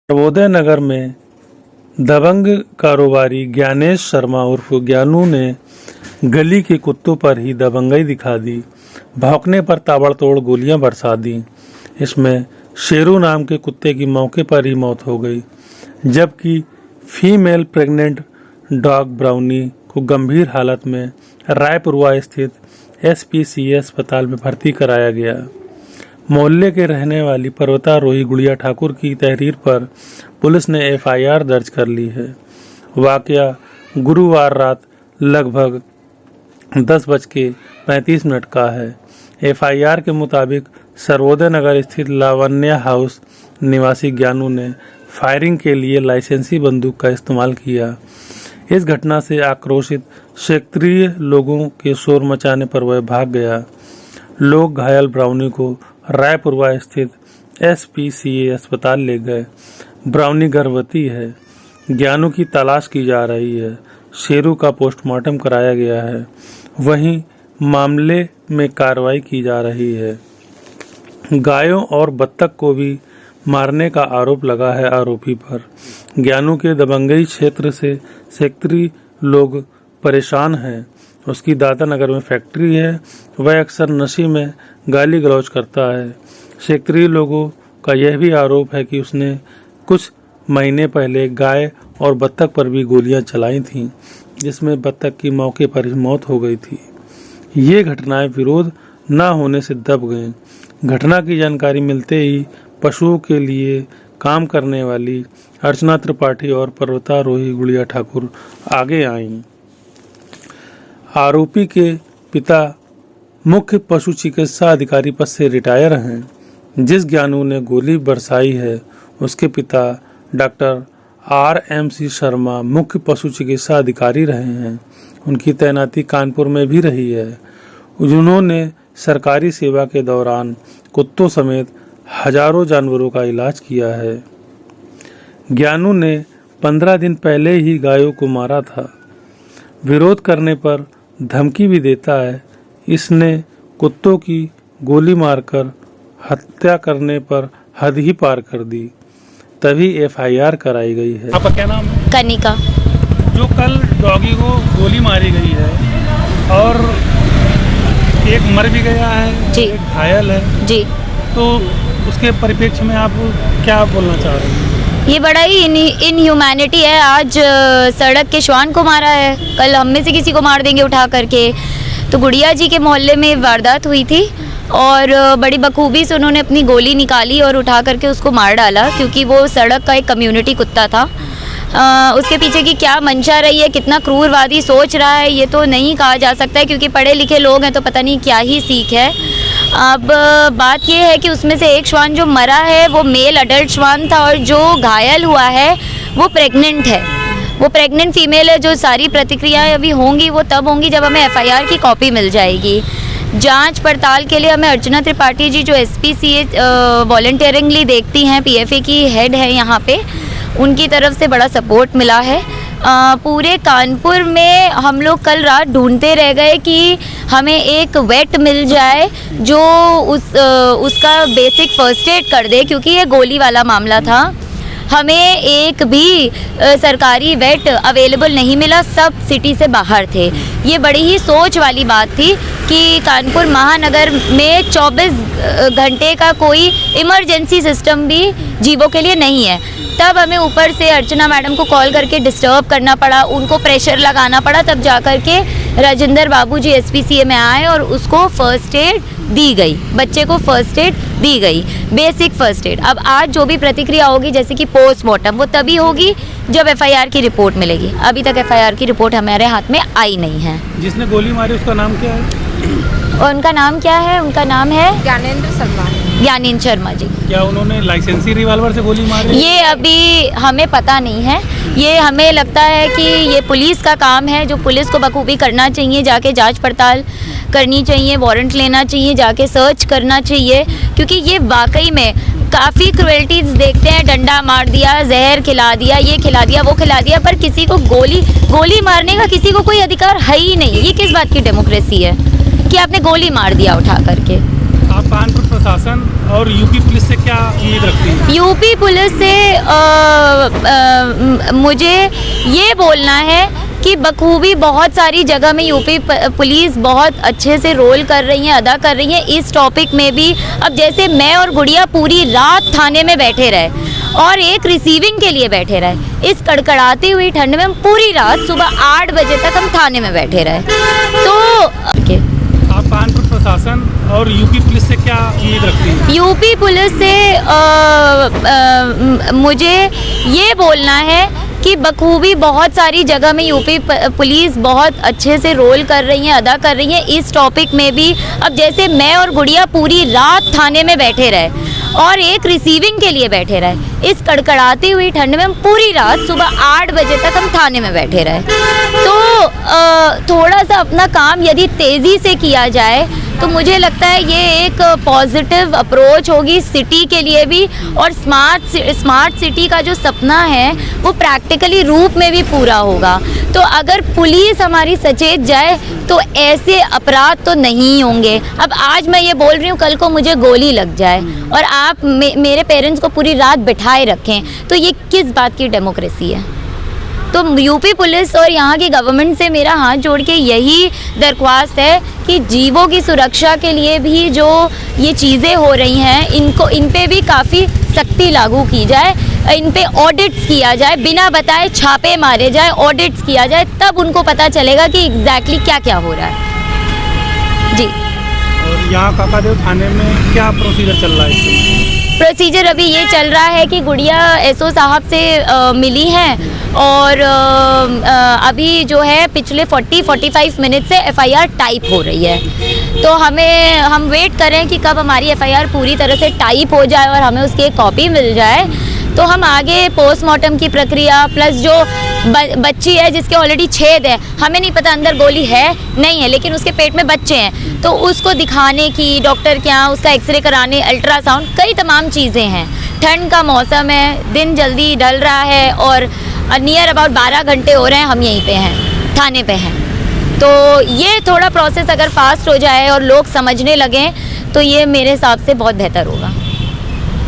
सर्वोदय नगर में दबंग कारोबारी ज्ञानेश शर्मा उर्फ ज्ञानू ने गली के कुत्तों पर ही दबंगई दिखा दी। भौंकने पर ताबड़तोड़ गोलियां बरसा दी। इसमें शेरू नाम के कुत्ते की मौके पर ही मौत हो गई, जबकि फीमेल प्रेग्नेंट डॉग ब्राउनी को गंभीर हालत में रायपुरवा स्थित SPCA अस्पताल में भर्ती कराया गया। मोहल्ले के रहने वाली पर्वतारोही गुड़िया ठाकुर की तहरीर पर पुलिस ने FIR दर्ज कर ली है। वाकया गुरुवार रात लगभग 10:35 का है। FIR के मुताबिक सर्वोदय नगर स्थित लावण्या हाउस निवासी ज्ञानू ने फायरिंग के लिए लाइसेंसी बंदूक का इस्तेमाल किया। इस घटना से आक्रोशित क्षेत्रीय लोगों के शोर मचाने पर वह भाग गया। लोग घायल ब्राउनी को रायपुरवा स्थित SPCA अस्पताल ले गए। ब्राउनी गर्भवती है। ज्ञानू की तलाश की जा रही है। शेरू का पोस्टमार्टम कराया गया है। वहीं मामले में कार्रवाई की जा रही है। गायों और बत्तख को भी मारने का आरोप लगा है आरोपी पर। ज्ञानू के दबंगई क्षेत्र से क्षेत्रीय लोग परेशान हैं। उसकी दाता नगर में फैक्ट्री है। वह अक्सर नशे में गाली गलौज करता है। क्षेत्रीय लोगों का यह भी आरोप है कि उसने कुछ महीने पहले गाय और बत्तख पर भी गोलियां चलाई थीं, जिसमें बत्तख की मौके पर ही मौत हो गई थी। ये घटनाएं विरोध न होने से दब गईं। घटना की जानकारी मिलते ही पशुओं के लिए काम करने वाली अर्चना त्रिपाठी और पर्वतारोही गुड़िया ठाकुर आगे आईं। आरोपी के पिता मुख्य पशु चिकित्सा अधिकारी पद से रिटायर हैं। जिस ज्ञानू ने गोली बरसाई है, उसके पिता डॉक्टर RMC शर्मा मुख्य पशु चिकित्सा अधिकारी रहे हैं। उनकी तैनाती कानपुर में भी रही है। उन्होंने सरकारी सेवा के दौरान कुत्तों समेत हजारों जानवरों का इलाज किया है। ज्ञानू ने 15 दिन पहले ही गायों को मारा था। विरोध करने पर धमकी भी देता है। इसने कुत्तों की गोली मारकर हत्या करने पर हद ही पार कर दी, तभी FIR कराई गई है। आपका क्या नाम है? कनिका। जो कल डॉगी को गोली मारी गई है और एक मर भी गया है जी, एक घायल है जी, तो उसके परिप्रेक्ष्य में आप क्या बोलना चाह रहे हैं? ये बड़ा ही इनह्यूमैनिटी है। आज सड़क के श्वान को मारा है, कल हम में से किसी को मार देंगे उठा करके। तो गुड़िया जी के मोहल्ले में वारदात हुई थी और बड़ी बखूबी से उन्होंने अपनी गोली निकाली और उठा करके उसको मार डाला, क्योंकि वो सड़क का एक कम्युनिटी कुत्ता था। उसके पीछे की क्या मंशा रही है, कितना क्रूरवादी सोच रहा है, ये तो नहीं कहा जा सकता है, क्योंकि पढ़े लिखे लोग हैं तो पता नहीं क्या ही सीख है। अब बात ये है कि उसमें से एक श्वान जो मरा है वो मेल अडल्ट श्वान था और जो घायल हुआ है वो प्रेग्नेंट है, वो प्रेग्नेंट फीमेल है। जो सारी प्रतिक्रियाएं अभी होंगी वो तब होंगी जब हमें FIR की कॉपी मिल जाएगी। जांच पड़ताल के लिए हमें अर्चना त्रिपाठी जी जो SPCA वॉलंटियरिंगली देखती हैं, PFA की हेड है यहाँ पे, उनकी तरफ से बड़ा सपोर्ट मिला है। पूरे कानपुर में हम लोग कल रात ढूंढते रह गए कि हमें एक वेट मिल जाए जो उसका बेसिक फर्स्ट एड कर दे, क्योंकि ये गोली वाला मामला था। हमें एक भी सरकारी वेट अवेलेबल नहीं मिला, सब सिटी से बाहर थे। ये बड़ी ही सोच वाली बात थी कि कानपुर महानगर में 24 घंटे का कोई इमरजेंसी सिस्टम भी जीवों के लिए नहीं है। तब हमें ऊपर से अर्चना मैडम को कॉल करके डिस्टर्ब करना पड़ा, उनको प्रेशर लगाना पड़ा, तब जा कर के राजेंद्र बाबू जी SPCA में आए और उसको फर्स्ट एड दी गई, बच्चे को फर्स्ट एड दी गई, बेसिक फर्स्ट एड। अब आज जो भी प्रतिक्रिया होगी, जैसे कि पोस्टमार्टम, वो तभी होगी जब FIR की रिपोर्ट मिलेगी। अभी तक FIR की रिपोर्ट हमारे हाथ में आई नहीं है। जिसने गोली मारी उसका नाम क्या है? और उनका नाम क्या है? उनका नाम है ज्ञानेंद्र शर्मा जी। क्या उन्होंने लाइसेंसी रिवॉल्वर से गोली मारी? ये अभी हमें पता नहीं है। ये हमें लगता है कि ये पुलिस का काम है, जो पुलिस को बखूबी करना चाहिए, जाके जांच पड़ताल करनी चाहिए, वारंट लेना चाहिए, जाके सर्च करना चाहिए, क्योंकि ये वाकई में काफ़ी क्रुएल्टीज देखते हैं। डंडा मार दिया, जहर खिला दिया, ये खिला दिया, वो खिला दिया, पर किसी को गोली मारने का किसी को कोई अधिकार है ही नहीं। ये किस बात की डेमोक्रेसी है कि आपने गोली मार दिया उठा करके? आप कानपुर प्रशासन और यूपी पुलिस से क्या उम्मीद रखती है? यूपी पुलिस से मुझे ये बोलना है कि बखूबी बहुत सारी जगह में यूपी पुलिस बहुत अच्छे से रोल कर रही है, अदा कर रही है। इस टॉपिक में भी अब जैसे मैं और गुड़िया पूरी रात थाने में बैठे रहे और एक रिसीविंग के लिए बैठे रहे, इस कड़कड़ाती हुई ठंड में हम पूरी रात सुबह 8 बजे तक हम थाने में बैठे रहे। तो आप कानपुर प्रशासन और यूपी पुलिस से क्या उम्मीद रखती है? यूपी पुलिस से मुझे ये बोलना है कि बखूबी बहुत सारी जगह में यूपी पुलिस बहुत अच्छे से रोल कर रही है, अदा कर रही है। इस टॉपिक में भी अब जैसे मैं और गुड़िया पूरी रात थाने में बैठे रहे और एक रिसीविंग के लिए बैठे रहे, इस कड़कड़ाती हुई ठंड में हम पूरी रात सुबह 8 बजे तक हम थाने में बैठे रहे। तो थोड़ा सा अपना काम यदि तेज़ी से किया जाए तो मुझे लगता है ये एक पॉजिटिव अप्रोच होगी सिटी के लिए भी, और स्मार्ट सिटी का जो सपना है वो प्रैक्टिकली रूप में भी पूरा होगा। तो अगर पुलिस हमारी सचेत जाए तो ऐसे अपराध तो नहीं होंगे। अब आज मैं ये बोल रही हूँ, कल को मुझे गोली लग जाए और आप मेरे पेरेंट्स को पूरी रात बिठाए रखें, तो ये किस बात की डेमोक्रेसी है? तो यूपी पुलिस और यहाँ की गवर्नमेंट से मेरा हाथ जोड़ के यही दरख्वास्त है कि जीवों की सुरक्षा के लिए भी जो ये चीज़ें हो रही हैं, इन पे भी काफ़ी सख्ती लागू की जाए, इन पे ऑडिट्स किया जाए, बिना बताए छापे मारे जाए, ऑडिट्स किया जाए, तब उनको पता चलेगा कि एग्जैक्टली क्या क्या हो रहा है। जी। और यहाँ काकादेव थाने में क्या प्रोसीजर चल रहा है? प्रोसीजर अभी ये चल रहा है कि गुड़िया एसओ साहब से मिली हैं और अभी जो है पिछले 40-45 मिनट से एफआईआर टाइप हो रही है। तो हम वेट कर रहे हैं कि कब हमारी एफआईआर पूरी तरह से टाइप हो जाए और हमें उसकी एक कॉपी मिल जाए, तो हम आगे पोस्टमार्टम की प्रक्रिया प्लस जो बच्ची है जिसके ऑलरेडी छेद है, हमें नहीं पता अंदर गोली है नहीं है, लेकिन उसके पेट में बच्चे हैं, तो उसको दिखाने की डॉक्टर के यहाँ उसका एक्सरे कराने, अल्ट्रासाउंड, कई तमाम चीज़ें हैं। ठंड का मौसम है, दिन जल्दी ढल रहा है और नियर अबाउट 12 घंटे हो रहे हैं हम यहीं पे हैं, थाने पे हैं। तो ये थोड़ा प्रोसेस अगर फास्ट हो जाए और लोग समझने लगें तो ये मेरे हिसाब से बहुत बेहतर होगा,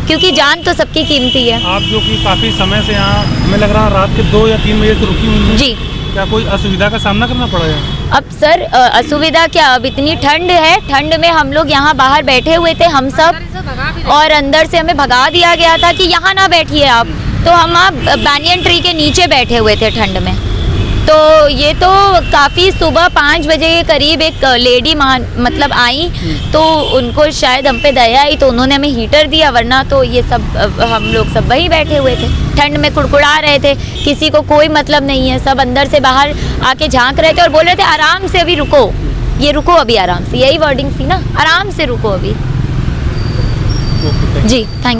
क्योंकि जान तो सबकी कीमती है। आप जो कि काफ़ी समय से यहाँ, हमें लग रहा है रात के 2 या 3 बजे से रुकी हुई हैं। जी। क्या कोई असुविधा का सामना करना पड़ा है? अब सर असुविधा क्या, अब इतनी ठंड है, ठंड में हम लोग यहाँ बाहर बैठे हुए थे हम सब, और अंदर से हमें भगा दिया गया था कि यहाँ ना बैठिए आप, तो हम बैनियन ट्री के नीचे बैठे हुए थे ठंड में। तो ये तो काफ़ी सुबह 5 बजे के करीब एक लेडी मतलब आई, तो उनको शायद हम पे दया आई तो उन्होंने हमें हीटर दिया, वरना तो ये सब हम लोग सब वहीं बैठे हुए थे, ठंड में कुड़कुड़ा रहे थे, किसी को कोई मतलब नहीं है, सब अंदर से बाहर आके झांक रहे थे और बोल रहे थे आराम से अभी रुको, ये रुको अभी आराम से, यही वर्डिंग थी ना, आराम से रुको अभी। जी, थैंक